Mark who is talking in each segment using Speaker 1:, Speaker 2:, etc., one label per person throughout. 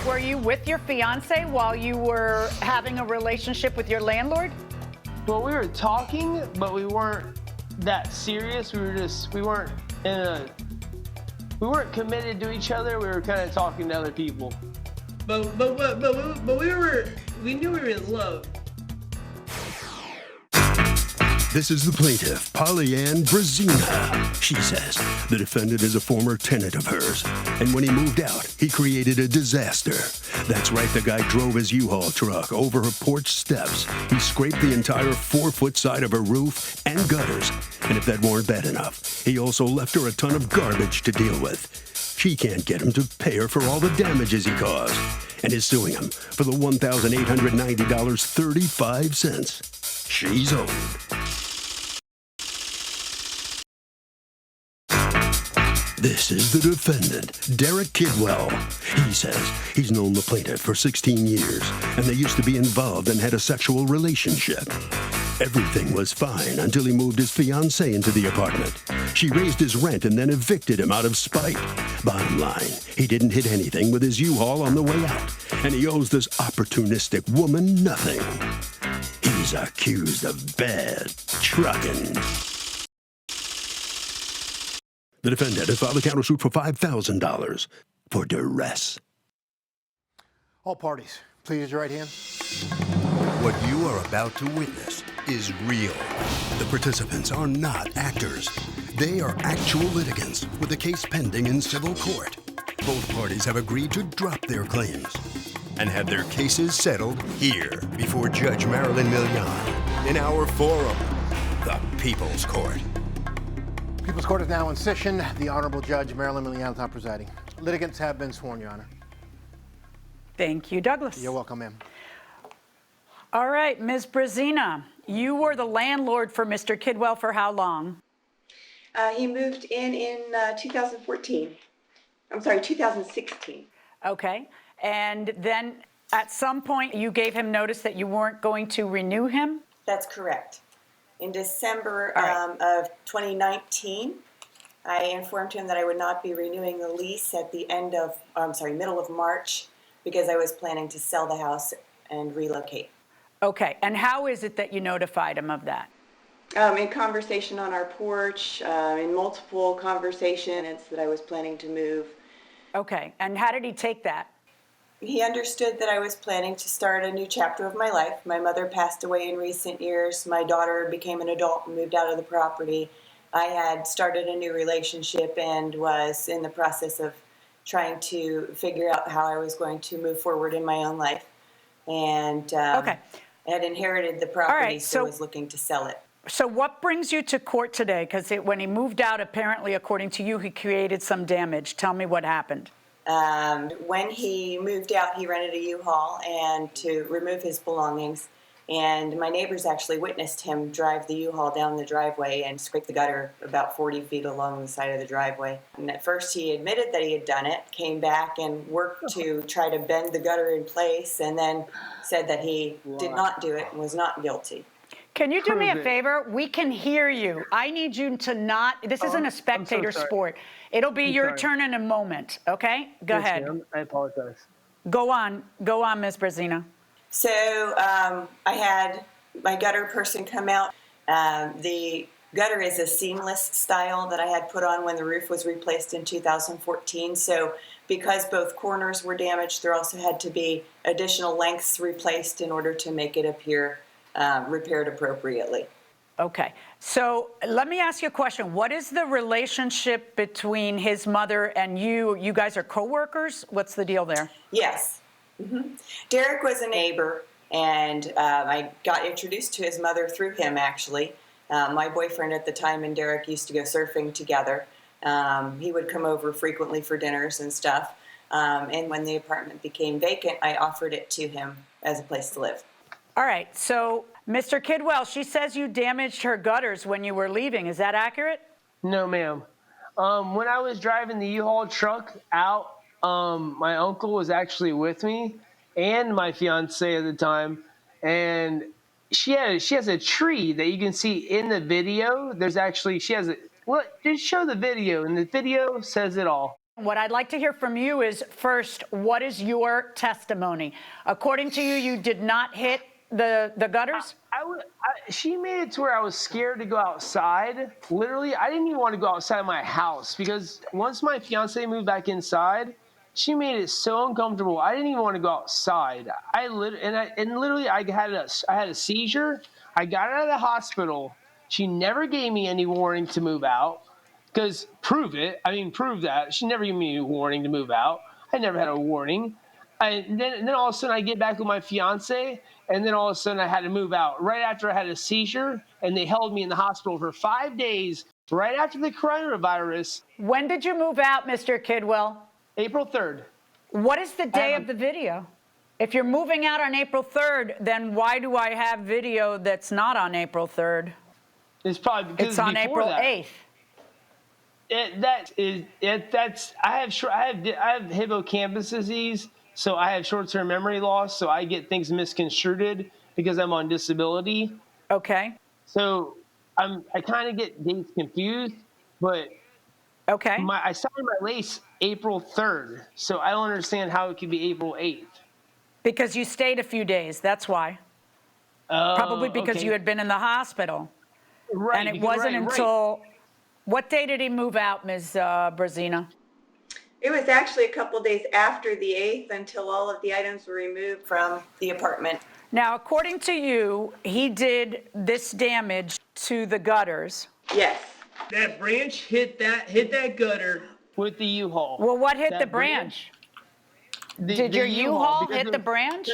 Speaker 1: Were you with your fiance while you were having a relationship with your landlord?
Speaker 2: Well, we were talking, but we weren't that serious. We weren't committed to each other. We were kind of talking to other people. But we knew we were in love.
Speaker 3: This is the plaintiff, Pollyann Brazina. She says the defendant is a former tenant of hers, and when he moved out, he created a disaster. That's right, the guy drove his U-Haul truck over her porch steps. He scraped the entire 4-foot side of her roof and gutters. And if that weren't bad enough, he also left her a ton of garbage to deal with. She can't get him to pay her for all the damages he caused, and is suing him for the $1,890.35. She's owed. This is the defendant, Derek Kidwell. He says he's known the plaintiff for 16 years, and they used to be involved and had a sexual relationship. Everything was fine until he moved his fiancée into the apartment. She raised his rent and then evicted him out of spite. Bottom line, he didn't hit anything with his U-Haul on the way out, and he owes this opportunistic woman nothing. He's accused of bad trucking. The defendant has filed a countersuit for $5,000 for duress.
Speaker 4: All parties, please raise your right hand.
Speaker 3: What you are about to witness is real. The participants are not actors. They are actual litigants with a case pending in civil court. Both parties have agreed to drop their claims and have their cases settled here before Judge Marilyn Milian in our forum, the People's Court.
Speaker 4: People's Court is now in session. The Honorable Judge Marilyn Milian is now presiding. Litigants have been sworn, Your Honor.
Speaker 1: Thank you, Douglas.
Speaker 4: You're welcome, ma'am.
Speaker 1: All right, Ms. Brazina, you were the landlord for Mr. Kidwell for how long?
Speaker 5: He moved in 2014. I'm sorry, 2016.
Speaker 1: Okay. And then at some point you gave him notice that you weren't going to renew him?
Speaker 5: That's correct. In December of 2019, I informed him that I would not be renewing the lease at the middle of March, because I was planning to sell the house and relocate.
Speaker 1: Okay. And how is it that you notified him of that?
Speaker 5: In conversation on our porch, in multiple conversations that I was planning to move.
Speaker 1: Okay. And how did he take that?
Speaker 5: He understood that I was planning to start a new chapter of my life. My mother passed away in recent years. My daughter became an adult and moved out of the property. I had started a new relationship and was in the process of trying to figure out how I was going to move forward in my own life. And
Speaker 1: okay.
Speaker 5: I had inherited the property,
Speaker 1: All right,
Speaker 5: so I was looking to sell it.
Speaker 1: So what brings you to court today? Because when he moved out, apparently, according to you, he created some damage. Tell me what happened.
Speaker 5: When he moved out, he rented a U-Haul and to remove his belongings. And my neighbors actually witnessed him drive the U-Haul down the driveway and scrape the gutter about 40 feet along the side of the driveway. And at first he admitted that he had done it, came back and worked to try to bend the gutter in place, and then said that he did not do it and was not guilty.
Speaker 1: Can you do me a favor? We can hear you. I need you to not, this isn't a spectator sport. It'll be your turn in a moment, okay? Go ahead.
Speaker 2: Ma'am. I apologize.
Speaker 1: Go on, Ms. Brazina.
Speaker 5: So I had my gutter person come out. The gutter is a seamless style that I had put on when the roof was replaced in 2014. So because both corners were damaged, there also had to be additional lengths replaced in order to make it appear repaired appropriately.
Speaker 1: Okay. So let me ask you a question. What is the relationship between his mother and you? You guys are co-workers? What's the deal there?
Speaker 5: Yes. Mm-hmm. Derek was a neighbor, and I got introduced to his mother through him, actually. My boyfriend at the time and Derek used to go surfing together. He would come over frequently for dinners and stuff. And when the apartment became vacant, I offered it to him as a place to live.
Speaker 1: All right. So, Mr. Kidwell, she says you damaged her gutters when you were leaving. Is that accurate?
Speaker 2: No, ma'am. When I was driving the U-Haul truck out, my uncle was actually with me and my fiancée at the time, and she has a tree that you can see in the video. There's actually, just show the video, and the video says it all.
Speaker 1: What I'd like to hear from you is, first, what is your testimony? According to you, you did not hit the gutters?
Speaker 2: She made it to where I was scared to go outside. Literally, I didn't even want to go outside my house because once my fiance moved back inside, she made it so uncomfortable. I didn't even want to go outside. I had a seizure. I got out of the hospital. She never gave me any warning to move out. Because prove that. She never gave me a warning to move out. I never had a warning. Then all of a sudden I get back with my fiance, and then all of a sudden I had to move out right after I had a seizure, and they held me in the hospital for 5 days right after the coronavirus.
Speaker 1: When did you move out, Mr. Kidwell?
Speaker 2: April 3rd.
Speaker 1: What is the day of the video? If you're moving out on April 3rd, then why do I have video that's not on April 3rd?
Speaker 2: It's probably because
Speaker 1: it's on April
Speaker 2: that.
Speaker 1: 8th.
Speaker 2: I have hippocampus disease, so I have short-term memory loss, so I get things misconstrued because I'm on disability.
Speaker 1: Okay.
Speaker 2: So I kind of get dates confused, but
Speaker 1: okay.
Speaker 2: I signed my lease April 3rd, so I don't understand how it could be April 8th.
Speaker 1: Because you stayed a few days, that's why. Probably because you had been in the hospital.
Speaker 2: Right.
Speaker 1: And it wasn't until... What day did he move out, Ms. Brazina?
Speaker 6: It was actually a couple days after the 8th until all of the items were removed
Speaker 5: from the apartment.
Speaker 1: Now, according to you, he did this damage to the gutters.
Speaker 6: Yes.
Speaker 2: That branch hit that gutter with the U-Haul.
Speaker 1: Well, what hit the branch? Did your U-Haul hit the branch?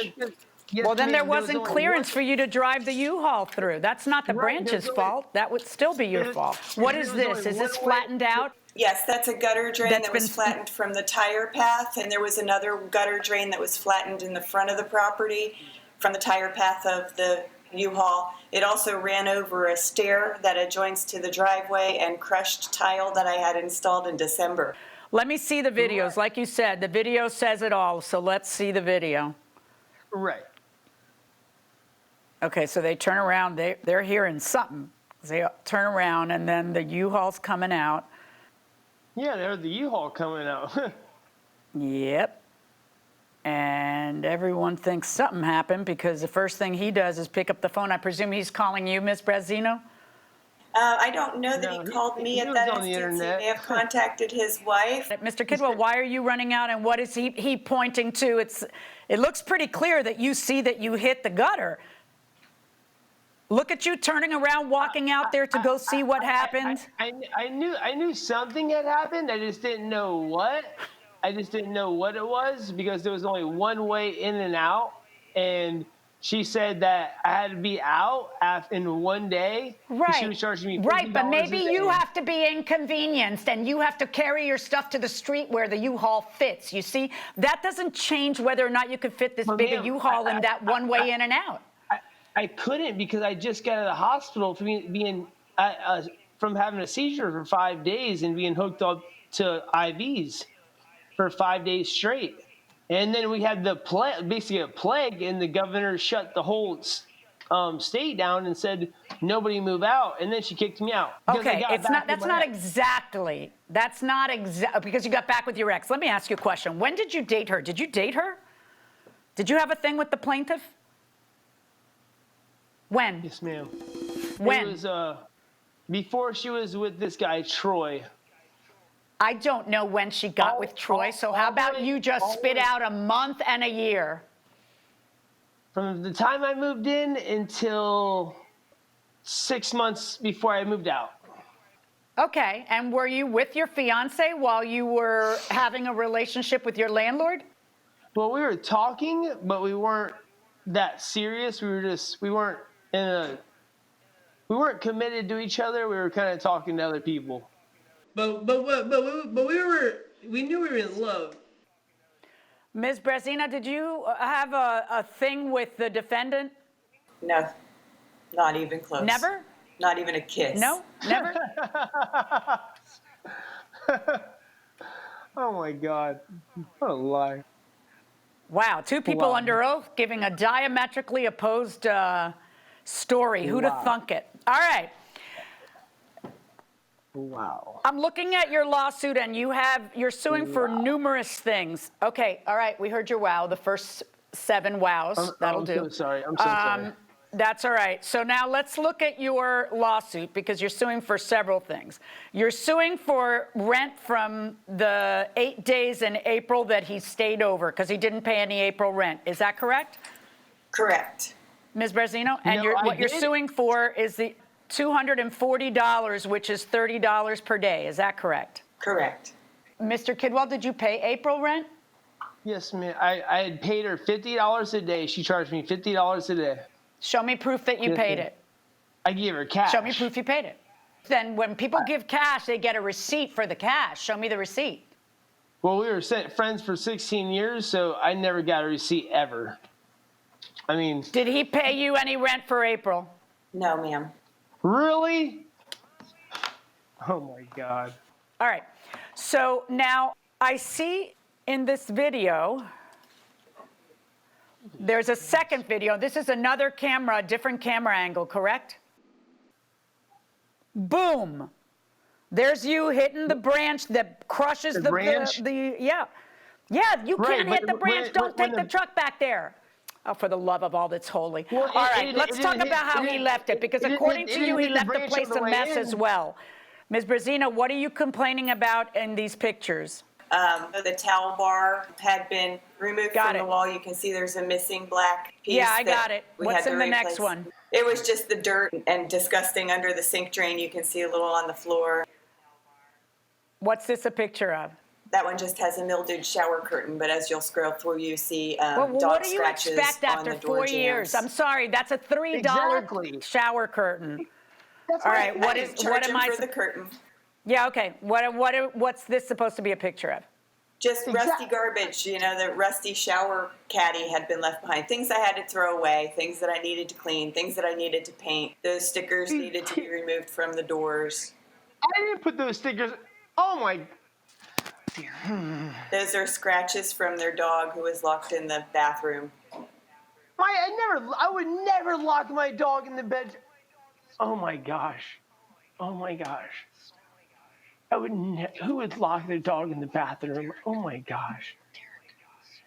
Speaker 2: Yes,
Speaker 1: well, then there wasn't clearance for you to drive the U-Haul through. That's not the branch's fault. That would still be your fault. What is this? Is this flattened out?
Speaker 5: Yes, that's a gutter drain that was flattened from the tire path, and there was another gutter drain that was flattened in the front of the property from the tire path of the U-Haul. It also ran over a stair that adjoins to the driveway and crushed tile that I had installed in December.
Speaker 1: Let me see the videos. Like you said, the video says it all, so let's see the video.
Speaker 2: Right.
Speaker 1: Okay, so they turn around. They're hearing something. They turn around, and then the U-Haul's coming out.
Speaker 2: Yeah, they heard the U-Haul coming out.
Speaker 1: Yep. And everyone thinks something happened because the first thing he does is pick up the phone. I presume he's calling you, Ms. Brazino?
Speaker 5: I don't know that he called me at that instance. He may have contacted his wife.
Speaker 1: Mr. Kidwell, why are you running out, and what is he pointing to? It looks pretty clear that you see that you hit the gutter. Look at you turning around, walking out there to go see what happened.
Speaker 2: I knew something had happened. I just didn't know what. I just didn't know what it was because there was only one way in and out, and she said that I had to be out in one day.
Speaker 1: Right.
Speaker 2: She was charging me $50
Speaker 1: right, but maybe
Speaker 2: a day.
Speaker 1: you have to be inconvenienced and you have to carry your stuff to the street where the U-Haul fits. You see, that doesn't change whether or not you could fit this big a U-Haul in that one way in and out.
Speaker 2: I couldn't because I just got out of the hospital from having a seizure for 5 days and being hooked up to IVs for 5 days straight. And then we had basically a plague, and the governor shut the whole state down and said nobody move out. And then she kicked me out.
Speaker 1: Okay, that's not exactly because you got back with your ex. Let me ask you a question. When did you date her? Did you date her? Did you have a thing with the plaintiff? When?
Speaker 2: Yes, ma'am.
Speaker 1: When?
Speaker 2: It was before she was with this guy, Troy.
Speaker 1: I don't know when she got with Troy, so how about you just spit out a month and a year?
Speaker 2: From the time I moved in until 6 months before I moved out.
Speaker 1: Okay, and were you with your fiance while you were having a relationship with your landlord?
Speaker 2: Well, we were talking, but we weren't that serious. We weren't committed to each other. We were kind of talking to other people. But we knew we were in love.
Speaker 1: Ms. Brazina, did you have a thing with the defendant?
Speaker 5: No, not even close.
Speaker 1: Never?
Speaker 5: Not even a kiss.
Speaker 1: No, never?
Speaker 2: Oh my God, what a lie.
Speaker 1: Wow, two people under oath giving a diametrically opposed story. Who'd have thunk it? All right.
Speaker 2: Wow.
Speaker 1: I'm looking at your lawsuit, and you're suing for numerous things. Okay, all right, we heard your wow, the first 7 wows. That'll
Speaker 2: I'm
Speaker 1: do.
Speaker 2: so sorry. I'm so sorry.
Speaker 1: That's all right. So now let's look at your lawsuit, because you're suing for several things. You're suing for rent from the 8 days in April that he stayed over because he didn't pay any April rent. Is that correct,
Speaker 5: Correct.
Speaker 1: Ms. Brazzino? And
Speaker 2: No,
Speaker 1: what you're
Speaker 2: did.
Speaker 1: suing for is the $240, which is $30 per day. Is that correct?
Speaker 5: Correct.
Speaker 1: Mr. Kidwell, did you pay April rent?
Speaker 2: Yes, ma'am. I had paid her $50 a day. She charged me $50 a day.
Speaker 1: Show me proof that you
Speaker 2: Yes,
Speaker 1: paid
Speaker 2: ma'am.
Speaker 1: it.
Speaker 2: I gave her cash.
Speaker 1: Show me proof you paid it. Then when people give cash, they get a receipt for the cash. Show me the receipt.
Speaker 2: Well, we were friends for 16 years, so I never got a receipt ever. I mean,
Speaker 1: Did he pay you any rent for April?
Speaker 5: No, ma'am.
Speaker 2: really? Oh my God.
Speaker 1: All right. So now I see in this video, there's a second video. This is another camera, a different camera angle, correct? Boom. There's you hitting the branch that crushes the
Speaker 2: branch?
Speaker 1: yeah. Yeah, you
Speaker 2: Right,
Speaker 1: can't
Speaker 2: but
Speaker 1: hit the branch.
Speaker 2: when-
Speaker 1: Don't
Speaker 2: when
Speaker 1: take the
Speaker 2: the-
Speaker 1: truck back there. Oh, for the love of all that's holy.
Speaker 2: Well,
Speaker 1: All right,
Speaker 2: it
Speaker 1: let's
Speaker 2: didn't
Speaker 1: talk
Speaker 2: hit-
Speaker 1: about how
Speaker 2: it
Speaker 1: he
Speaker 2: didn't-
Speaker 1: left it, because
Speaker 2: it didn't
Speaker 1: according
Speaker 2: hit-
Speaker 1: to
Speaker 2: it
Speaker 1: you,
Speaker 2: didn't
Speaker 1: he
Speaker 2: hit the
Speaker 1: left the
Speaker 2: branch
Speaker 1: place
Speaker 2: on the
Speaker 1: a
Speaker 2: way
Speaker 1: mess
Speaker 2: in.
Speaker 1: as well. Ms. Brazzino, what are you complaining about in these pictures?
Speaker 5: The towel bar had been removed
Speaker 1: Got
Speaker 5: from
Speaker 1: it.
Speaker 5: the wall. You can see there's a missing black piece.
Speaker 1: Yeah, I
Speaker 5: that
Speaker 1: got it.
Speaker 5: we
Speaker 1: What's
Speaker 5: had to
Speaker 1: in the next
Speaker 5: replace.
Speaker 1: one?
Speaker 5: It was just the dirt and disgusting under the sink drain. You can see a little on the floor.
Speaker 1: What's this a picture of?
Speaker 5: That one just has a mildewed shower curtain, but as you'll scroll through, you see
Speaker 1: Well,
Speaker 5: dog
Speaker 1: what do you
Speaker 5: scratches
Speaker 1: expect
Speaker 5: on
Speaker 1: after
Speaker 5: the door
Speaker 1: 4 years?
Speaker 5: jambs.
Speaker 1: I'm sorry, that's a $3
Speaker 2: Exactly.
Speaker 1: shower curtain.
Speaker 2: That's
Speaker 1: All
Speaker 2: why
Speaker 1: right, what
Speaker 5: I
Speaker 1: is
Speaker 5: didn't
Speaker 1: what
Speaker 5: charge
Speaker 1: am
Speaker 5: him
Speaker 1: I?
Speaker 5: for the curtain?
Speaker 1: Yeah, okay. What's this supposed to be a picture of?
Speaker 5: Just
Speaker 2: Exact-
Speaker 5: rusty garbage, the rusty shower caddy had been left behind. Things I had to throw away, things that I needed to clean, things that I needed to paint. Those stickers needed to be removed from the doors.
Speaker 2: I didn't put those stickers. Oh my.
Speaker 5: Those are scratches from their dog who was locked in the bathroom.
Speaker 2: I would never lock my dog in the bed. Oh my gosh. Oh my gosh. Who would lock their dog in the bathroom? Oh my gosh.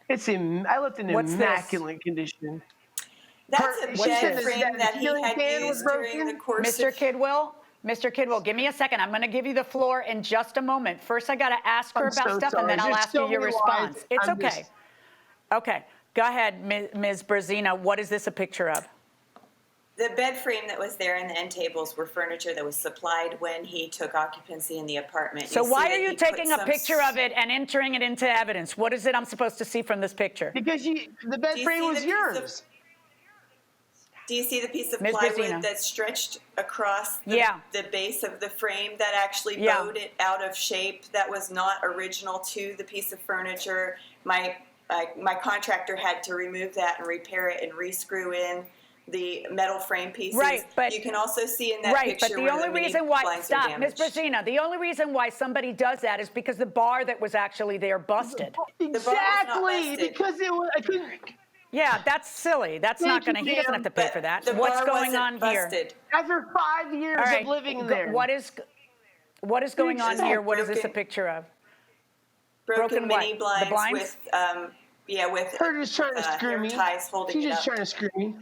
Speaker 2: I left in
Speaker 1: What's this?
Speaker 2: immaculate condition.
Speaker 5: That's a
Speaker 2: What's
Speaker 5: bed
Speaker 2: this?
Speaker 5: frame that he
Speaker 2: Ceiling
Speaker 5: had
Speaker 2: fan was
Speaker 5: used during
Speaker 2: broken?
Speaker 5: the course
Speaker 1: Mr.
Speaker 5: of...
Speaker 1: Kidwell, give me a second. I'm going to give you the floor in just a moment. First, I got to ask her
Speaker 2: I'm
Speaker 1: about
Speaker 2: so
Speaker 1: stuff, and then
Speaker 2: sorry.
Speaker 1: I'll
Speaker 2: There's
Speaker 1: ask you
Speaker 2: so
Speaker 1: your
Speaker 2: many
Speaker 1: response.
Speaker 2: lies.
Speaker 1: It's
Speaker 2: I'm
Speaker 1: okay.
Speaker 2: just-
Speaker 1: Okay. Go ahead, Ms. Brazzino. What is this a picture of?
Speaker 5: The bed frame that was there and the end tables were furniture that was supplied when he took occupancy in the apartment.
Speaker 1: So
Speaker 5: see
Speaker 1: why
Speaker 5: that
Speaker 1: are you
Speaker 5: he put
Speaker 1: taking a
Speaker 5: some
Speaker 1: picture of it and entering it into evidence? What is it I'm supposed to see from this picture?
Speaker 2: Because the bed
Speaker 5: Do you
Speaker 2: frame
Speaker 5: see
Speaker 2: was
Speaker 5: the piece of-
Speaker 2: yours.
Speaker 5: Do you see the piece of
Speaker 1: Ms.
Speaker 5: plywood
Speaker 1: Brazzino.
Speaker 5: that stretched across
Speaker 1: Yeah.
Speaker 5: the base of the frame that actually
Speaker 1: Yeah.
Speaker 5: bowed it out of shape? That was not original to the piece of furniture. My contractor had to remove that and repair it and re-screw in the metal frame pieces.
Speaker 1: Right, but
Speaker 5: you can also see in that
Speaker 1: right,
Speaker 5: picture
Speaker 1: but the
Speaker 5: where
Speaker 1: only
Speaker 5: mini
Speaker 1: reason why
Speaker 5: blinds are
Speaker 1: stop, Ms.
Speaker 5: damaged.
Speaker 1: Brazzino, the only reason why somebody does that is because the bar that was actually there busted.
Speaker 2: Exactly.
Speaker 5: busted.
Speaker 2: Because I couldn't.
Speaker 1: Yeah, that's silly. That's not
Speaker 2: Thank
Speaker 1: going to.
Speaker 2: you,
Speaker 1: He doesn't
Speaker 2: ma'am,
Speaker 1: have to pay
Speaker 5: But
Speaker 1: for that.
Speaker 5: the
Speaker 1: What's
Speaker 5: bar
Speaker 1: going
Speaker 5: wasn't
Speaker 1: on here?
Speaker 5: busted.
Speaker 2: After 5 years
Speaker 1: All right,
Speaker 2: of living there.
Speaker 1: what is going on here? What is this a
Speaker 5: Broken-
Speaker 1: picture of?
Speaker 5: Broken
Speaker 1: what?
Speaker 5: mini
Speaker 1: The
Speaker 5: blinds,
Speaker 1: blinds?
Speaker 5: with
Speaker 2: Her just trying to screw
Speaker 5: hair
Speaker 2: me.
Speaker 5: ties holding
Speaker 2: She's
Speaker 5: it
Speaker 2: just
Speaker 5: up.
Speaker 2: trying to screw me.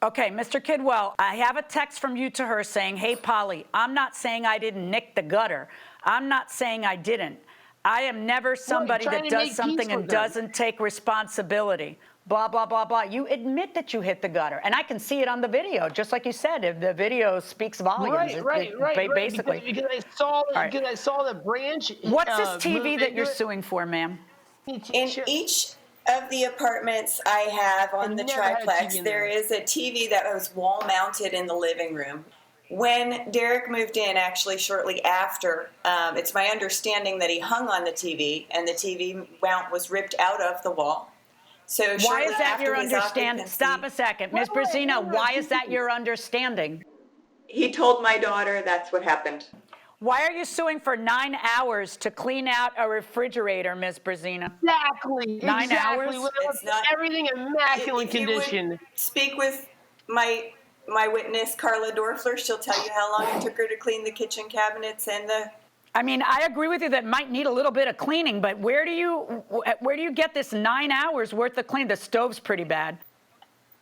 Speaker 1: Okay, Mr. Kidwell, I have a text from you to her saying, hey, Polly, I'm not saying I didn't nick the gutter. I'm not saying I didn't. I am never somebody
Speaker 2: trying
Speaker 1: that
Speaker 2: to
Speaker 1: does
Speaker 2: make
Speaker 1: something
Speaker 2: peace
Speaker 1: and
Speaker 2: with them.
Speaker 1: doesn't take responsibility. Blah, blah, blah, blah. You admit that you hit the gutter. And I can see it on the video, just like you said. If the video speaks volumes.
Speaker 2: Right.
Speaker 1: Basically.
Speaker 2: Because I saw
Speaker 1: right.
Speaker 2: because I saw the branch.
Speaker 1: What's this
Speaker 2: move
Speaker 1: TV that you're
Speaker 2: into it.
Speaker 1: suing for, ma'am?
Speaker 5: In each of the apartments I have on
Speaker 2: I've
Speaker 5: the
Speaker 2: never had a TV
Speaker 5: triplex,
Speaker 2: in
Speaker 5: there
Speaker 2: there.
Speaker 5: is a TV that was wall mounted in the living room. When Derek moved in, actually shortly after, it's my understanding that he hung on the TV and the TV mount was ripped out of the wall. So
Speaker 1: Why
Speaker 5: shortly
Speaker 1: is that
Speaker 5: after
Speaker 1: your
Speaker 5: his
Speaker 1: understanding?
Speaker 5: occupancy-
Speaker 1: Stop a second. Ms. Brazzino, why is that your understanding?
Speaker 6: He told my daughter that's what happened.
Speaker 1: Why are you suing for 9 hours to clean out a refrigerator, Ms. Brazzino?
Speaker 2: Exactly.
Speaker 1: 9 hours?
Speaker 2: When I
Speaker 5: It's
Speaker 2: left
Speaker 5: not-
Speaker 2: everything in immaculate
Speaker 5: If you would
Speaker 2: condition.
Speaker 5: speak with my my witness, Carla Dorfler, she'll tell you how long it took her to clean the kitchen cabinets and the.
Speaker 1: I mean, I agree with you that might need a little bit of cleaning, but where do you get this 9 hours worth of cleaning? The stove's pretty bad.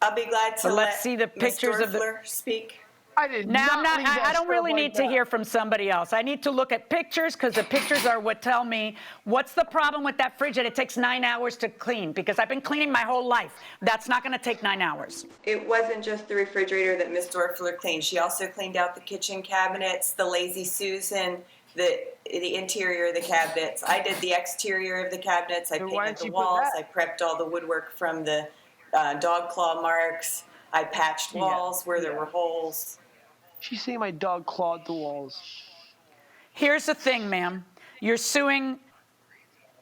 Speaker 5: I'll be glad to
Speaker 1: But let's
Speaker 5: let
Speaker 1: see the
Speaker 5: Ms.
Speaker 1: pictures of the.
Speaker 5: Dorfler speak.
Speaker 2: I did
Speaker 1: Now,
Speaker 2: not leave that
Speaker 1: I don't
Speaker 2: stove
Speaker 1: really
Speaker 2: like
Speaker 1: need to
Speaker 2: that.
Speaker 1: hear from somebody else. I need to look at pictures because the pictures are what tell me what's the problem with that fridge that it takes 9 hours to clean, because I've been cleaning my whole life. That's not going to take 9 hours.
Speaker 6: It wasn't just the refrigerator that
Speaker 5: Ms. Dorfler cleaned. She also cleaned out the kitchen cabinets, the Lazy Susan, the interior of the cabinets. I did the exterior of the cabinets. I
Speaker 2: Then why
Speaker 5: painted
Speaker 2: didn't
Speaker 5: the
Speaker 2: you put
Speaker 5: walls.
Speaker 2: that?
Speaker 5: I prepped all the woodwork from the dog claw marks. I patched walls where there were holes.
Speaker 2: She's saying my dog clawed the walls.
Speaker 1: Here's the thing, ma'am. You're suing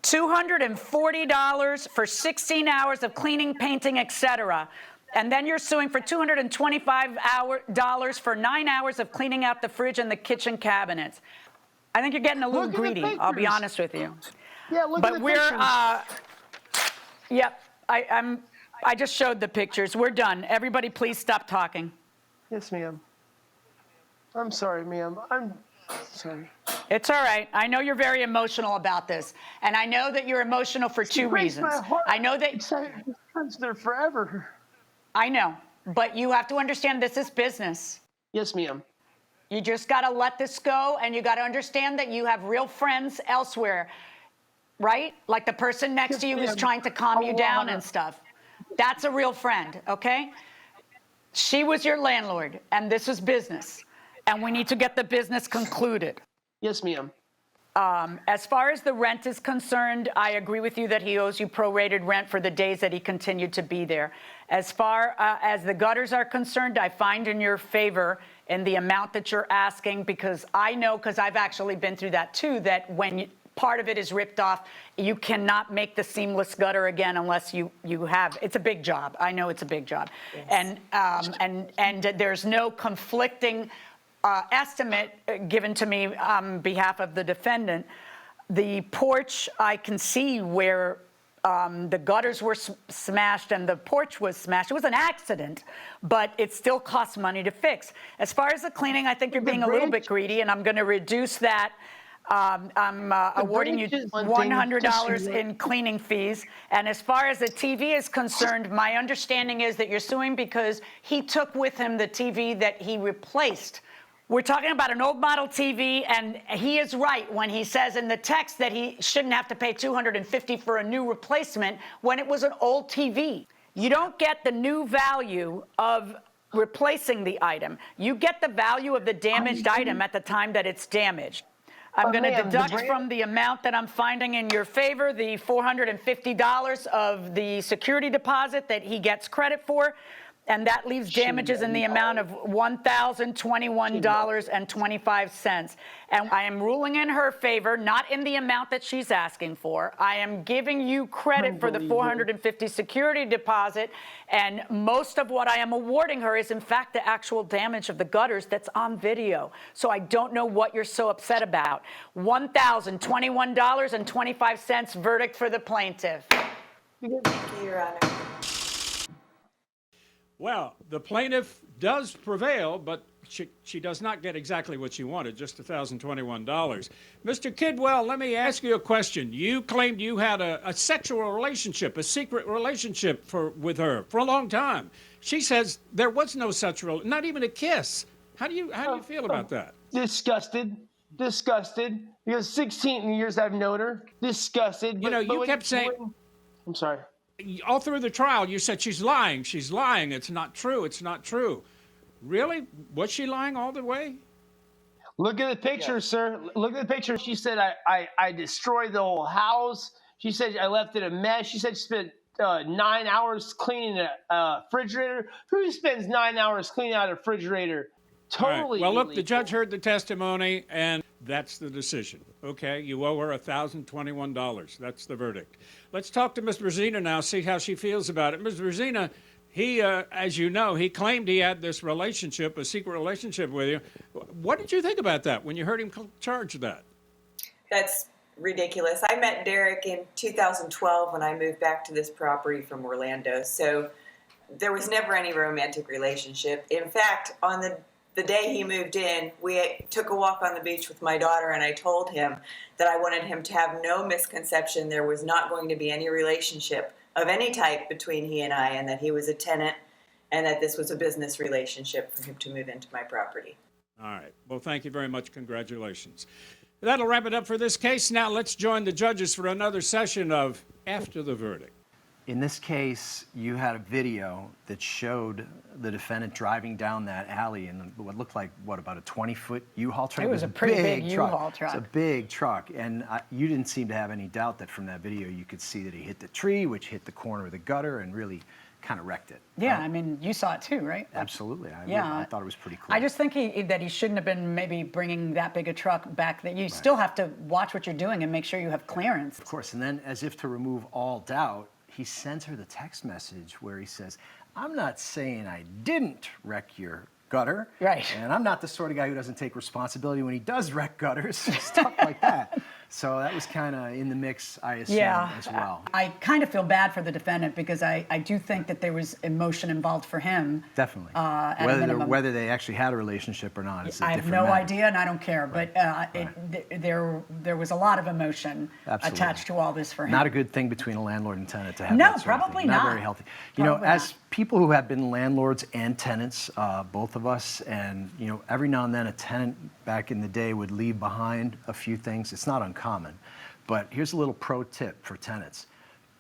Speaker 1: $240 for 16 hours of cleaning, painting, etc. And then you're suing for $225 for 9 hours of cleaning out the fridge and the kitchen cabinets. I think you're getting a little
Speaker 2: Look at the
Speaker 1: greedy, I'll be
Speaker 2: pictures.
Speaker 1: honest with you.
Speaker 2: Yeah, look
Speaker 1: But
Speaker 2: at the
Speaker 1: we're,
Speaker 2: pictures.
Speaker 1: yep, I just showed the pictures. We're done. Everybody please stop talking.
Speaker 2: Yes, ma'am. I'm sorry, ma'am. I'm sorry.
Speaker 1: It's all right. I know you're very emotional about this. And I know that you're emotional for two
Speaker 2: Breaks
Speaker 1: reasons.
Speaker 2: my heart.
Speaker 1: I know that,
Speaker 2: It's there forever.
Speaker 1: I know, but you have to understand this is business.
Speaker 2: Yes, ma'am.
Speaker 1: You just got to let this go, and you got to understand that you have real friends elsewhere, right? Like the person next to you who's
Speaker 2: ma'am.
Speaker 1: trying to calm you down
Speaker 2: 100.
Speaker 1: and stuff. That's a real friend, okay? She was your landlord, and this is business, and we need to get the business concluded.
Speaker 2: Yes, ma'am.
Speaker 1: As far as the rent is concerned, I agree with you that he owes you prorated rent for the days that he continued to be there. As far as the gutters are concerned, I find in your favor in the amount that you're asking, because I know, because I've actually been through that too, that when part of it is ripped off, you cannot make the seamless gutter again unless you have. It's a big job. I know it's a big job. Yes. And there's no conflicting estimate given to me on behalf of the defendant. The porch, I can see where the gutters were smashed and the porch was smashed. It was an accident, but it still costs money to fix. As far as the cleaning, I think you're being a little bit greedy, and I'm going to reduce that. I'm awarding you $100 in cleaning fees. And as far as the TV is concerned, my understanding is that you're suing because he took with him the TV that he replaced. We're talking about an old model TV, and he is right when he says in the text that he shouldn't have to pay $250 for a new replacement when it was an old TV. You don't get the new value of replacing the item. You get the value of the damaged item at the time that it's damaged. I'm going to deduct from the amount that I'm finding in your favor the $450 of the security deposit that he gets credit for. And that leaves damages in the amount of $1,021.25. And I am ruling in her favor, not in the amount that she's asking for. I am giving you credit for the $450 security deposit. And most of what I am awarding her is, in fact, the actual damage of the gutters that's on video. So I don't know what you're so upset about. $1,021.25 verdict for the plaintiff.
Speaker 5: Thank you, Your Honor.
Speaker 7: Well, the plaintiff does prevail, but she does not get exactly what she wanted, just $1,021. Mr. Kidwell, let me ask you a question. You claimed you had a sexual relationship, a secret relationship with her for a long time. She says there was no such not even a kiss. How do you feel about that?
Speaker 2: Disgusted. Because 16 years I've known her. Disgusted.
Speaker 7: You know, you kept saying...
Speaker 2: I'm sorry.
Speaker 7: All through the trial, you said she's lying. She's lying. It's not true. It's not true. Really? Was she lying all the way?
Speaker 2: Look at the picture, sir. Look at the picture. She said I destroyed the whole house. She said I left it a mess. She said she spent 9 hours cleaning a refrigerator. Who spends 9 hours cleaning out a refrigerator? Totally.
Speaker 7: Right. Well, look, the judge heard the testimony, and that's the decision. Okay, you owe her $1,021. That's the verdict. Let's talk to Ms. Brzezina now, see how she feels about it. Ms. Brzezina, he, as you know, he claimed he had this relationship, a secret relationship with you. What did you think about that when you heard him charge that?
Speaker 5: That's ridiculous. I met Derek in 2012 when I moved back to this property from Orlando. So there was never any romantic relationship. In fact, on the day he moved in, we took a walk on the beach with my daughter, and I told him that I wanted him to have no misconception. There was not going to be any relationship of any type between he and I, and that he was a tenant, and that this was a business relationship for him to move into my property.
Speaker 7: All right. Well, thank you very much. Congratulations. That'll wrap it up for this case. Now let's join the judges for another session of After the Verdict.
Speaker 8: In this case, you had a video that showed the defendant driving down that alley in what looked like, about a 20-foot U-Haul truck?
Speaker 1: It was a pretty big U-Haul truck.
Speaker 8: It's a big truck. And you didn't seem to have any doubt that from that video you could see that he hit the tree, which hit the corner of the gutter and really kind of wrecked it.
Speaker 1: Yeah,
Speaker 8: right?
Speaker 1: I mean, you saw it too, right?
Speaker 8: Absolutely. I thought it was pretty cool.
Speaker 1: I just think that he shouldn't have been maybe bringing that big a truck back. That you still have to watch what you're doing and make sure you have clearance.
Speaker 8: Of course. And then, as if to remove all doubt, he sends her the text message where he says, "I'm not saying I didn't wreck your gutter.
Speaker 1: Right.
Speaker 8: And I'm not the sort of guy who doesn't take responsibility when he does wreck gutters," stuff like that. So that was kind of in the mix, I assume, as well.
Speaker 1: I kind of feel bad for the defendant because I do think that there was emotion involved for him.
Speaker 8: Definitely.
Speaker 1: At a minimum.
Speaker 8: Whether they actually had a relationship or not is a
Speaker 1: I have
Speaker 8: different
Speaker 1: no
Speaker 8: matter.
Speaker 1: idea, and I don't care. But there was a lot of emotion
Speaker 8: Absolutely.
Speaker 1: attached to all this for him.
Speaker 8: Not a good thing between a landlord and tenant to have
Speaker 1: No,
Speaker 8: that sort of
Speaker 1: probably
Speaker 8: thing.
Speaker 1: not.
Speaker 8: Not very healthy.
Speaker 1: Probably
Speaker 8: as
Speaker 1: not.
Speaker 8: people who have been landlords and tenants, both of us, and every now and then a tenant back in the day would leave behind a few things. It's not uncommon. But here's a little pro tip for tenants.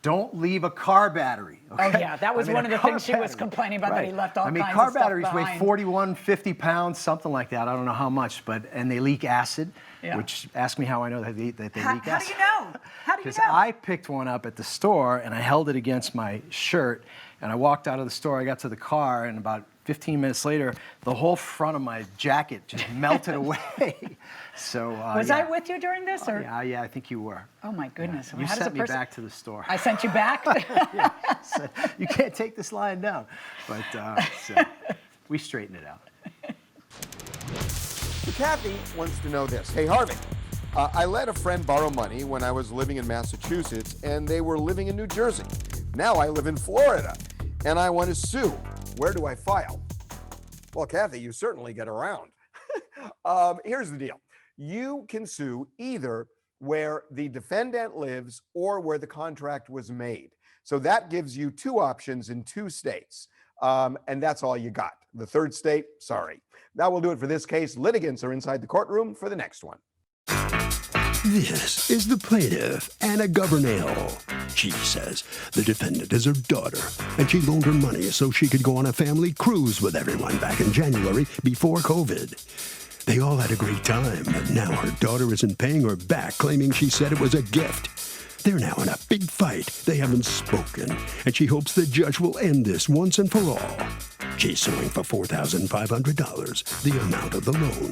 Speaker 8: Don't leave a car battery. Okay?
Speaker 1: Oh, yeah, that was one of the things she was complaining about, that he left all kinds of stuff
Speaker 8: car batteries weigh
Speaker 1: behind.
Speaker 8: 41, 50 pounds, something like that. I don't know how much, and they leak acid, which, ask me how I know that they leak acid.
Speaker 1: How do you know? How do you
Speaker 8: Because
Speaker 1: know?
Speaker 8: I picked one up at the store, and I held it against my shirt, and I walked out of the store. I got to the car, and about 15 minutes later, the whole front of my jacket just melted away. So
Speaker 1: was I with you during this? Or?
Speaker 8: Yeah, I think you were.
Speaker 1: Oh my goodness!
Speaker 8: You sent me back to the store.
Speaker 1: I sent you back.
Speaker 8: So, you can't take this lying down, but so we straightened it out.
Speaker 9: So Kathy wants to know this. Hey, Harvey, I let a friend borrow money when I was living in Massachusetts, and they were living in New Jersey. Now I live in Florida, and I want to sue. Where do I file? Well, Kathy, you certainly get around. Here's the deal. You can sue either where the defendant lives or where the contract was made. So that gives you two options in two states. And that's all you got. The third state, sorry. That will do it for this case. Litigants are inside the courtroom for the next one.
Speaker 3: This is the plaintiff, Anna Governale. She says the defendant is her daughter, and she loaned her money so she could go on a family cruise with everyone back in January before COVID. They all had a great time, but now her daughter isn't paying her back, claiming she said it was a gift. They're now in a big fight. They haven't spoken, and she hopes the judge will end this once and for all. She's suing for $4,500, the amount of the loan.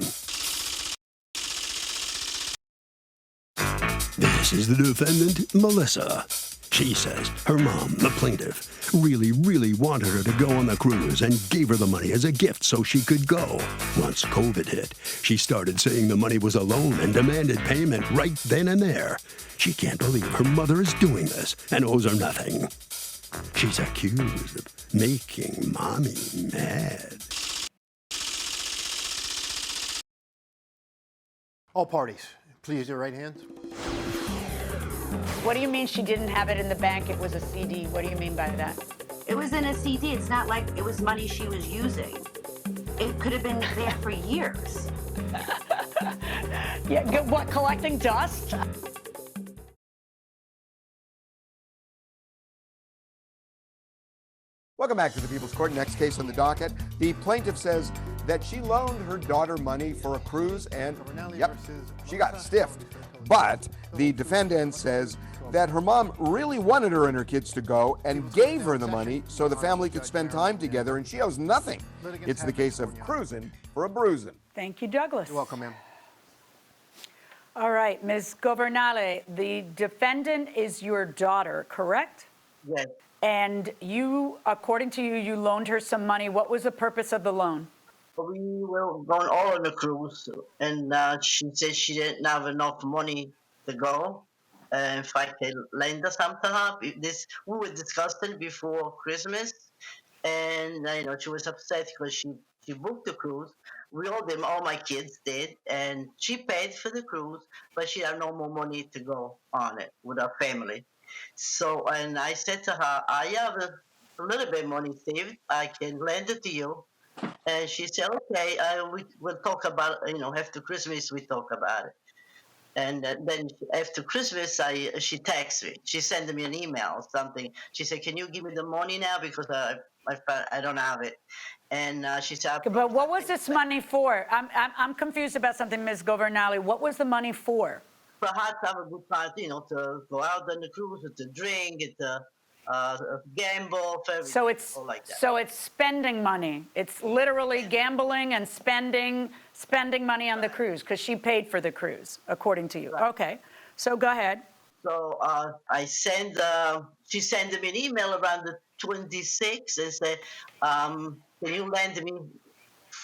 Speaker 3: This is the defendant, Melissa. She says her mom, the plaintiff, really wanted her to go on the cruise and gave her the money as a gift so she could go. Once COVID hit, she started saying the money was a loan and demanded payment right then and there. She can't believe her mother is doing this and owes her nothing. She's accused of making mommy mad.
Speaker 4: All parties, please use your right hands.
Speaker 1: What do you mean she didn't have it in the bank? It was a CD. What do you mean by that?
Speaker 10: It was in a CD. It's not like it was money she was using. It could have been there for years.
Speaker 1: Yeah, what, collecting dust?
Speaker 9: Welcome back to the People's Court. Next case on the docket. The plaintiff says that she loaned her daughter money for a cruise and, yep, she got stiffed. But the defendant says that her mom really wanted her and her kids to go and gave her the money so the family could spend time together, and she owes nothing. It's the case of cruising for a bruising.
Speaker 1: Thank you, Douglas.
Speaker 4: You're welcome, ma'am.
Speaker 1: All right, Ms. Governale, the defendant is your daughter, correct?
Speaker 11: Yes.
Speaker 1: And you, according to you, you loaned her some money. What was the purpose of the loan?
Speaker 11: We were going all on a cruise, and she said she didn't have enough money to go. In fact, they lent us some to her. We were discussing before Christmas, and she was upset because she booked the cruise. We all them, all my kids did, and she paid for the cruise, but she had no more money to go on it with our family. So, and I said to her, I have a little bit of money saved. I can lend it to you. And she said, okay, we'll talk about it, after Christmas, we talk about it. And then after Christmas, she texted me. She sent me an email or something. She said, can you give me the money now? Because I don't have it. And she said,
Speaker 1: But what was this money for? I'm confused about something, Ms. Governale. What was the money for?
Speaker 11: for her to have a good time, to go out on the cruise, to drink, to gamble, for everything, all like that.
Speaker 1: So it's spending money. It's literally gambling and spending money on the cruise because she paid for the cruise, according to you.
Speaker 11: Right.
Speaker 1: Okay, so go ahead.
Speaker 11: So she sent me an email around the 26th and said, can you lend me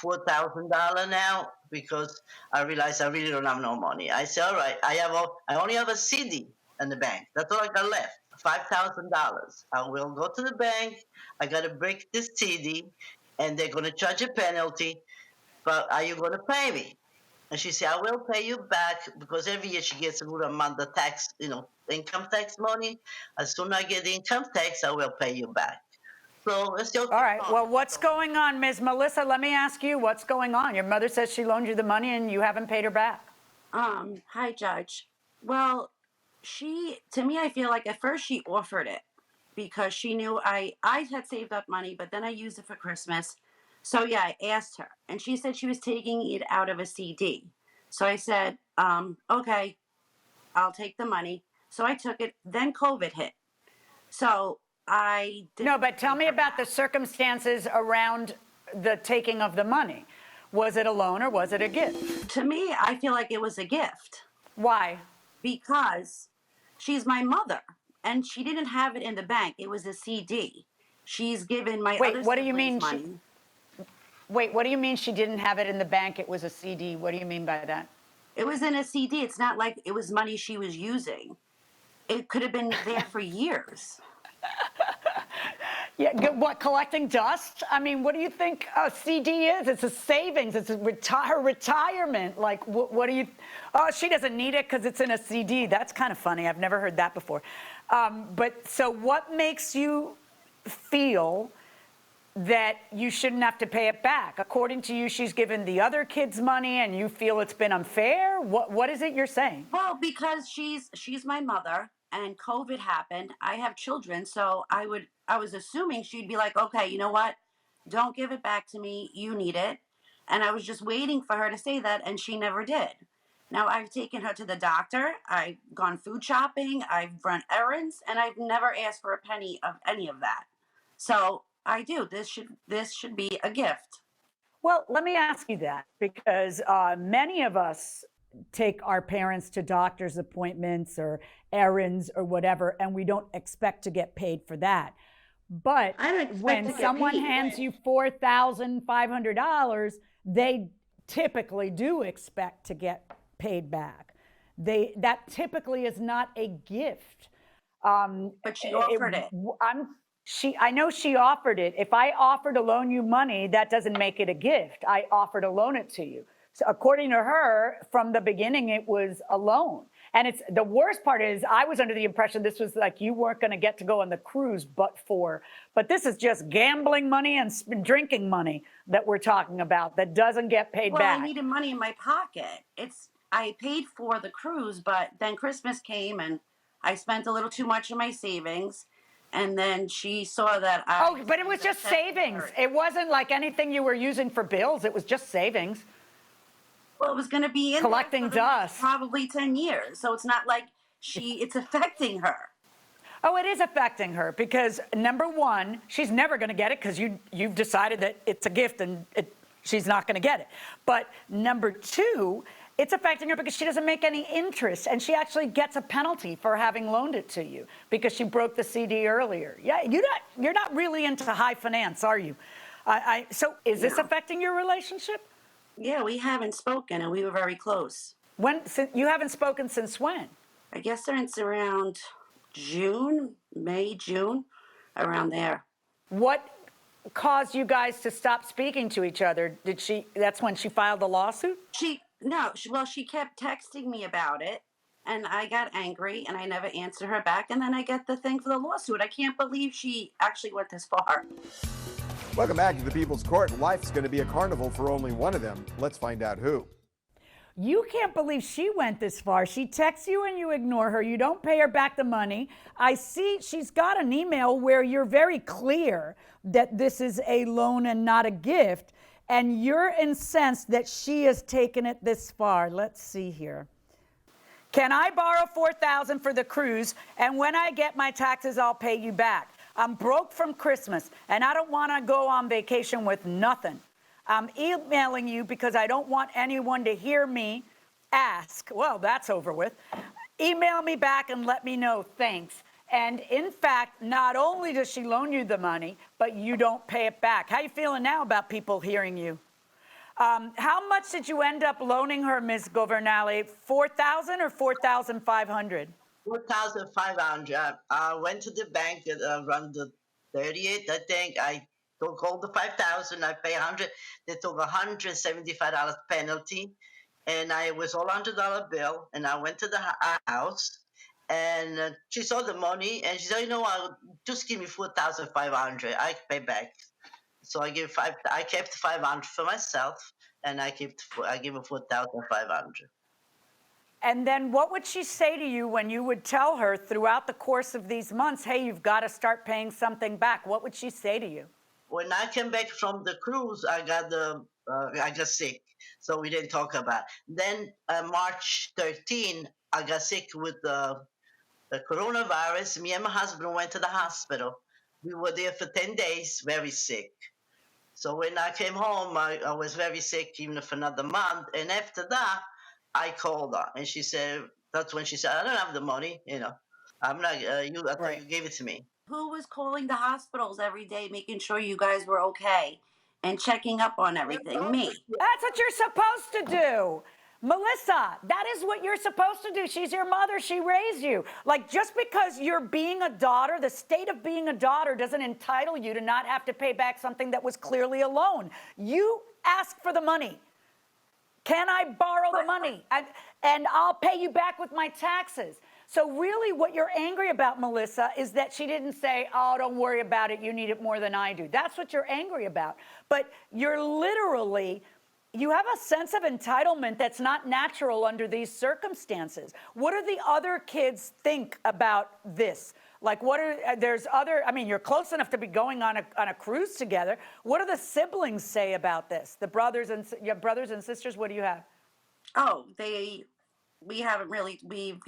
Speaker 11: $4,000 now? Because I realized I really don't have no money. I said, all right, I only have a CD in the bank. That's all I got left, $5,000. I will go to the bank. I got to break this CD, and they're going to charge a penalty. But are you going to pay me? And she said, I will pay you back, because every year she gets a good amount of tax, income tax money. As soon as I get the income tax, I will pay you back. So it's just
Speaker 1: all right. Well, what's going on, Ms. Melissa? Let me ask you, what's going on? Your mother says she loaned you the money and you haven't paid her back.
Speaker 10: Hi, Judge. Well, to me, I feel like at first she offered it because she knew I had saved up money, but then I used it for Christmas. So yeah, I asked her, and she said she was taking it out of a CD. So I said, okay, I'll take the money. So I took it. Then COVID hit. So I didn't.
Speaker 1: No, but tell me about the circumstances around the taking of the money. Was it a loan or was it a gift?
Speaker 10: To me, I feel like it was a gift.
Speaker 1: Why?
Speaker 10: Because she's my mother, and she didn't have it in the bank. It was a CD. She's given my other
Speaker 1: what do you
Speaker 10: siblings
Speaker 1: mean?
Speaker 10: money.
Speaker 1: Wait, what do you mean she didn't have it in the bank? It was a CD. What do you mean by that?
Speaker 10: It was in a CD. It's not like it was money she was using. It could have been there for years.
Speaker 1: Yeah, what, collecting dust? I mean, what do you think a CD is? It's a savings. It's her retirement. Like, what do you... Oh, she doesn't need it because it's in a CD. That's kind of funny. I've never heard that before. But so what makes you feel that you shouldn't have to pay it back? According to you, she's given the other kids money and you feel it's been unfair? What is it you're saying?
Speaker 10: Well, because she's my mother and COVID happened. I have children, so I was assuming she'd be like, okay, you know what? Don't give it back to me. You need it. And I was just waiting for her to say that, and she never did. Now, I've taken her to the doctor. I've gone food shopping. I've run errands, and I've never asked for a penny of any of that. So I do. This should be a gift.
Speaker 1: Well, let me ask you that, because many of us take our parents to doctor's appointments or errands or whatever, and we don't expect to get paid for that. But when someone hands you $4,500, they typically do expect to get paid back. That typically is not a gift.
Speaker 10: But she offered it.
Speaker 1: I know she offered it. If I offer to loan you money, that doesn't make it a gift. I offer to loan it to you. So according to her, from the beginning, it was a loan. And it's the worst part is I was under the impression this was like you weren't going to get to go on the cruise but this is just gambling money and drinking money that we're talking about that doesn't get paid back.
Speaker 10: Well, I needed money in my pocket. I paid for the cruise, but then Christmas came and I spent a little too much of my savings. And then she saw that
Speaker 1: but it was just savings. It wasn't like anything you were using for bills. It was just savings.
Speaker 10: Well, it was going to be in
Speaker 1: collecting dust.
Speaker 10: Probably 10 years. So it's not like it's affecting her.
Speaker 1: Oh, it is affecting her because, number one, she's never going to get it because you've decided that it's a gift and she's not going to get it. But number two, it's affecting her because she doesn't make any interest, and she actually gets a penalty for having loaned it to you because she broke the CD earlier. Yeah, you're not really into high finance, are you? So is this affecting your relationship?
Speaker 10: Yeah, we haven't spoken, and we were very close.
Speaker 1: You haven't spoken since when?
Speaker 10: I guess it's around June, May, June, around there.
Speaker 1: What caused you guys to stop speaking to each other? That's when she filed the lawsuit?
Speaker 10: Well, she kept texting me about it, and I got angry, and I never answered her back, and then I get the thing for the lawsuit. I can't believe she actually went this far.
Speaker 9: Welcome back to the People's Court. Life's going to be a carnival for only one of them. Let's find out who.
Speaker 1: You can't believe she went this far. She texts you and you ignore her. You don't pay her back the money. I see she's got an email where you're very clear that this is a loan and not a gift, and you're incensed that she has taken it this far. Let's see here. Can I borrow $4,000 for the cruise, and when I get my taxes, I'll pay you back? I'm broke from Christmas, and I don't want to go on vacation with nothing. I'm emailing you because I don't want anyone to hear me ask. Well, that's over with. Email me back and let me know. Thanks. And in fact, not only does she loan you the money, but you don't pay it back. How you feeling now about people hearing you? How much did you end up loaning her, Ms. Governale? $4,000 or $4,500?
Speaker 11: $4,500. I went to the bank at around the 30th, I think. I took all the $5,000. I pay $100. They took $175 penalty, and I was all $100 bill. And I went to the house, and she saw the money, and she said, "You know what? Just give me $4,500. I pay back." So I kept $500 for myself, and I give her $4,500.
Speaker 1: And then what would she say to you when you would tell her throughout the course of these months, hey, you've got to start paying something back? What would she say to you?
Speaker 11: When I came back from the cruise, I got sick, so we didn't talk about it. Then March 13, I got sick with the coronavirus. Me and my husband went to the hospital. We were there for 10 days, very sick. So when I came home, I was very sick, even for another month. And after that, I called her, and she said, that's when she said, "I don't have the money, I'm not, I thought you gave it to me."
Speaker 10: Who was calling the hospitals every day, making sure you guys were okay and checking up on everything? Me.
Speaker 1: That's what you're supposed to do. Melissa, that is what you're supposed to do. She's your mother. She raised you. Like, just because you're being a daughter, the state of being a daughter doesn't entitle you to not have to pay back something that was clearly a loan. You ask for the money. Can I borrow the money? And I'll pay you back with my taxes. So really what you're angry about, Melissa, is that she didn't say, oh, don't worry about it. You need it more than I do. That's what you're angry about. But you're literally, you have a sense of entitlement that's not natural under these circumstances. What do the other kids think about this? Like, you're close enough to be going on a cruise together. What do the siblings say about this? The your brothers and sisters, what do you have?
Speaker 10: Oh, we haven't really, we've,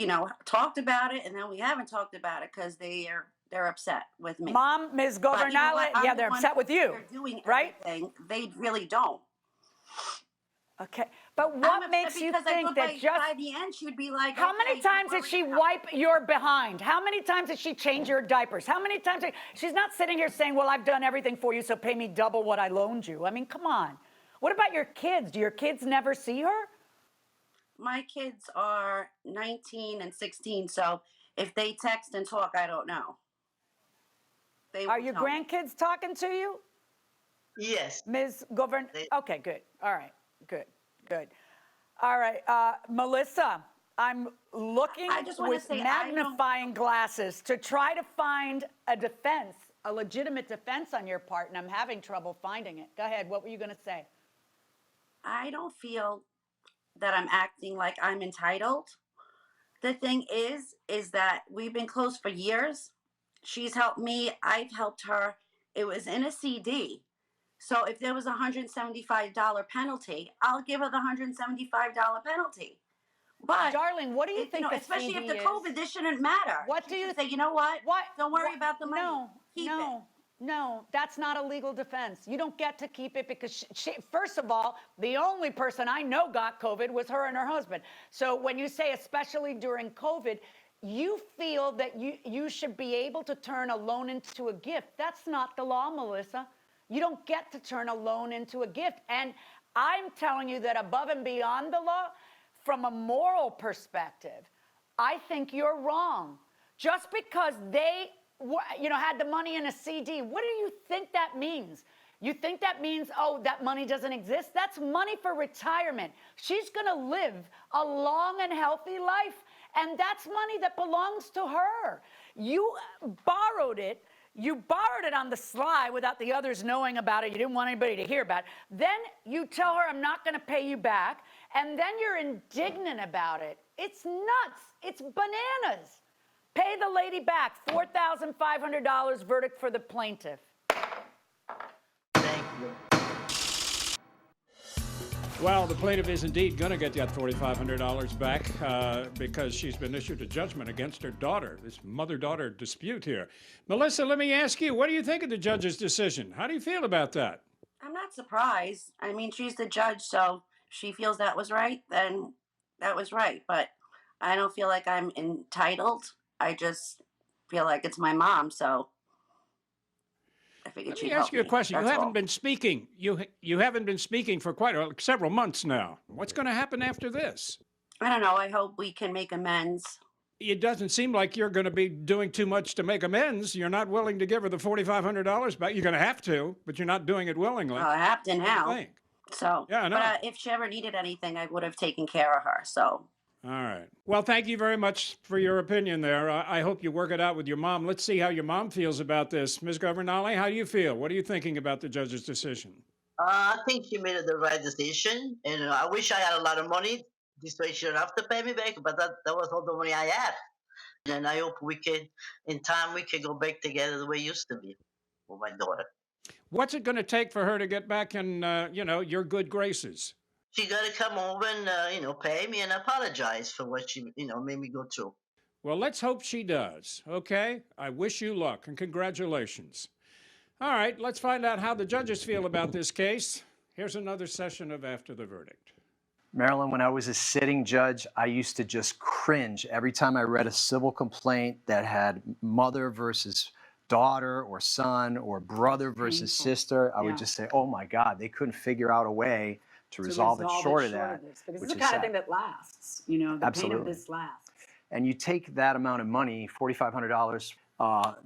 Speaker 10: talked about it, and then we haven't talked about it because they're upset with me.
Speaker 1: Mom, Ms. Governale, they're upset with you, right?
Speaker 10: Everything. They really don't.
Speaker 1: Okay, but what makes you think that just
Speaker 10: by the end she would be like,
Speaker 1: how many times did she wipe your behind? How many times did she change your diapers? How many times? She's not sitting here saying, well, I've done everything for you, so pay me double what I loaned you. I mean, come on. What about your kids? Do your kids never see her?
Speaker 10: My kids are 19 and 16, so if they text and talk, I don't know.
Speaker 1: Are your grandkids talking to you?
Speaker 11: Yes.
Speaker 1: Ms. Okay, good. All right. Good. All right, Melissa, I'm looking with magnifying glasses to try to find a legitimate defense on your part, and I'm having trouble finding it. Go ahead. What were you going to say?
Speaker 10: I don't feel that I'm acting like I'm entitled. The thing is that we've been close for years. She's helped me. I've helped her. It was in a CD. So if there was a $175 penalty, I'll give her the $175 penalty. But
Speaker 1: darling, what do you think?
Speaker 10: Especially if the COVID, this shouldn't matter.
Speaker 1: What do you
Speaker 10: say? You know what? Don't worry about the money.
Speaker 1: No, that's not a legal defense. You don't get to keep it because first of all, the only person I know got COVID was her and her husband. So when you say especially during COVID, you feel that you should be able to turn a loan into a gift. That's not the law, Melissa. You don't get to turn a loan into a gift. And I'm telling you that above and beyond the law, from a moral perspective, I think you're wrong. Just because they had the money in a CD. What do you think that means? You think that means, oh, that money doesn't exist? That's money for retirement. She's going to live a long and healthy life, and that's money that belongs to her. You borrowed it. You borrowed it on the sly without the others knowing about it. You didn't want anybody to hear about it. Then you tell her, I'm not going to pay you back, and then you're indignant about it. It's nuts. It's bananas. Pay the lady back. $4,500 verdict for the plaintiff.
Speaker 11: Thank you.
Speaker 7: Well, the plaintiff is indeed going to get that $4,500 back because she's been issued a judgment against her daughter, this mother-daughter dispute here. Melissa, let me ask you, what do you think of the judge's decision? How do you feel about that?
Speaker 10: I'm not surprised. I mean, she's the judge, so she feels that was right, then that was right. But I don't feel like I'm entitled. I just feel like it's my mom, so I figured she'd help me.
Speaker 7: Let me ask you a question. You
Speaker 10: That's
Speaker 7: haven't
Speaker 10: all.
Speaker 7: been speaking. You haven't been speaking for several months now. What's going to happen after this?
Speaker 10: I don't know. I hope we can make amends.
Speaker 7: It doesn't seem like you're going to be doing too much to make amends. You're not willing to give her the $4,500 back. You're going to have to, but you're not doing it willingly.
Speaker 10: I have to now.
Speaker 7: What do you think?
Speaker 10: So,
Speaker 7: Yeah, I know.
Speaker 10: but if she ever needed anything, I would have taken care of her. So,
Speaker 7: All right. Well, thank you very much for your opinion there. I hope you work it out with your mom. Let's see how your mom feels about this. Ms. Governale, how do you feel? What are you thinking about the judge's decision?
Speaker 11: I think she made the right decision, and I wish I had a lot of money. This way she don't have to pay me back, but that was all the money I had. And I hope we can, in time, we can go back together the way it used to be with my daughter.
Speaker 7: What's it going to take for her to get back in, your good graces?
Speaker 11: She got to come over and, pay me and apologize for what she, made me go through.
Speaker 7: Well, let's hope she does, okay? I wish you luck and congratulations. All right, let's find out how the judges feel about this case. Here's another session of After the Verdict.
Speaker 8: Marilyn, when I was a sitting judge, I used to just cringe every time I read a civil complaint that had mother versus daughter or son or brother versus sister. I would just say, oh my God, they couldn't figure out a way to resolve it short of that.
Speaker 1: Because it's the kind of thing that lasts, the pain of this lasts.
Speaker 8: And you take that amount of money, $4,500,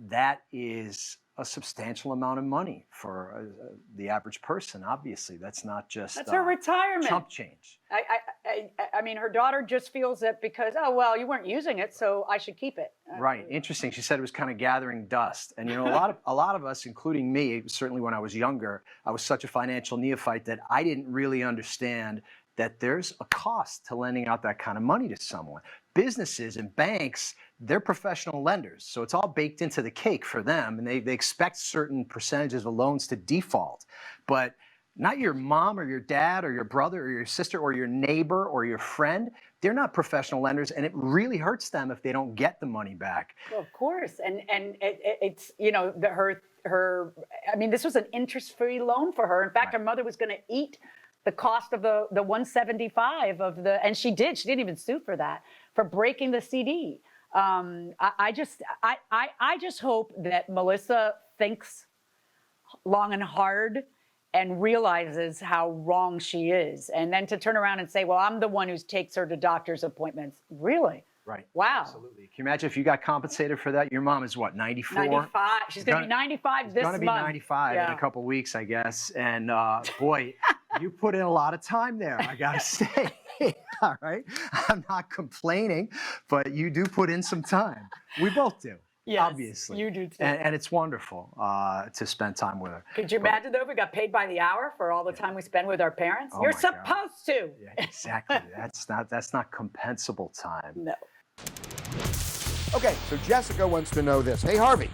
Speaker 8: that is a substantial amount of money for the average person, obviously. That's not just
Speaker 1: That's her retirement.
Speaker 8: chump change.
Speaker 1: I mean, her daughter just feels that because, oh, well, you weren't using it, so I should keep it.
Speaker 8: Right. Interesting. She said it was kind of gathering dust. And, a lot of us, including me, certainly when I was younger, I was such a financial neophyte that I didn't really understand that there's a cost to lending out that kind of money to someone. Businesses and banks, they're professional lenders, so it's all baked into the cake for them, and they expect certain percentages of loans to default. But not your mom or your dad or your brother or your sister or your neighbor or your friend. They're not professional lenders, and it really hurts them if they don't get the money back.
Speaker 1: Well, of course, and it's this was an interest-free loan for her. In fact, her mother was going to eat the cost of the 175 of the, and she didn't even sue for that, for breaking the CD. I just hope that Melissa thinks long and hard and realizes how wrong she is, and then to turn around and say, well, I'm the one who takes her to doctor's appointments. Really?
Speaker 8: Right.
Speaker 1: Wow.
Speaker 8: Absolutely. Can you imagine if you got compensated for that? Your mom is what, 94?
Speaker 1: 95. She's going to be 95 this month.
Speaker 8: She's going to be 95 in a couple weeks, I guess. And boy, you put in a lot of time there, I got to say. All right. I'm not complaining, but you do put in some time. We both do.
Speaker 1: Yes,
Speaker 8: obviously.
Speaker 1: you do too.
Speaker 8: And it's wonderful to spend time with her.
Speaker 1: Could you imagine, though, if we got paid by the hour for all the time we spend with our parents?
Speaker 8: Oh
Speaker 1: You're
Speaker 8: my
Speaker 1: supposed
Speaker 8: God.
Speaker 1: to.
Speaker 8: Yeah, exactly. That's not compensable time.
Speaker 1: No.
Speaker 9: Okay, so Jessica wants to know this. Hey, Harvey,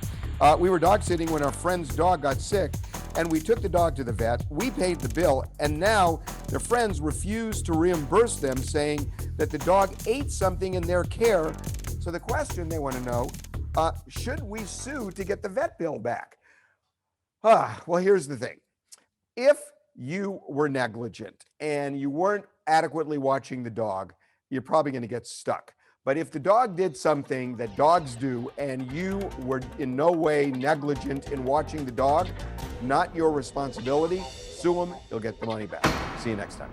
Speaker 9: we were dog sitting when our friend's dog got sick, and we took the dog to the vet. We paid the bill, and now their friends refuse to reimburse them, saying that the dog ate something in their care. So the question they want to know, should we sue to get the vet bill back? Well, here's the thing. If you were negligent and you weren't adequately watching the dog, you're probably going to get stuck. But if the dog did something that dogs do and you were in no way negligent in watching the dog, not your responsibility, sue them, you'll get the money back. See you next time.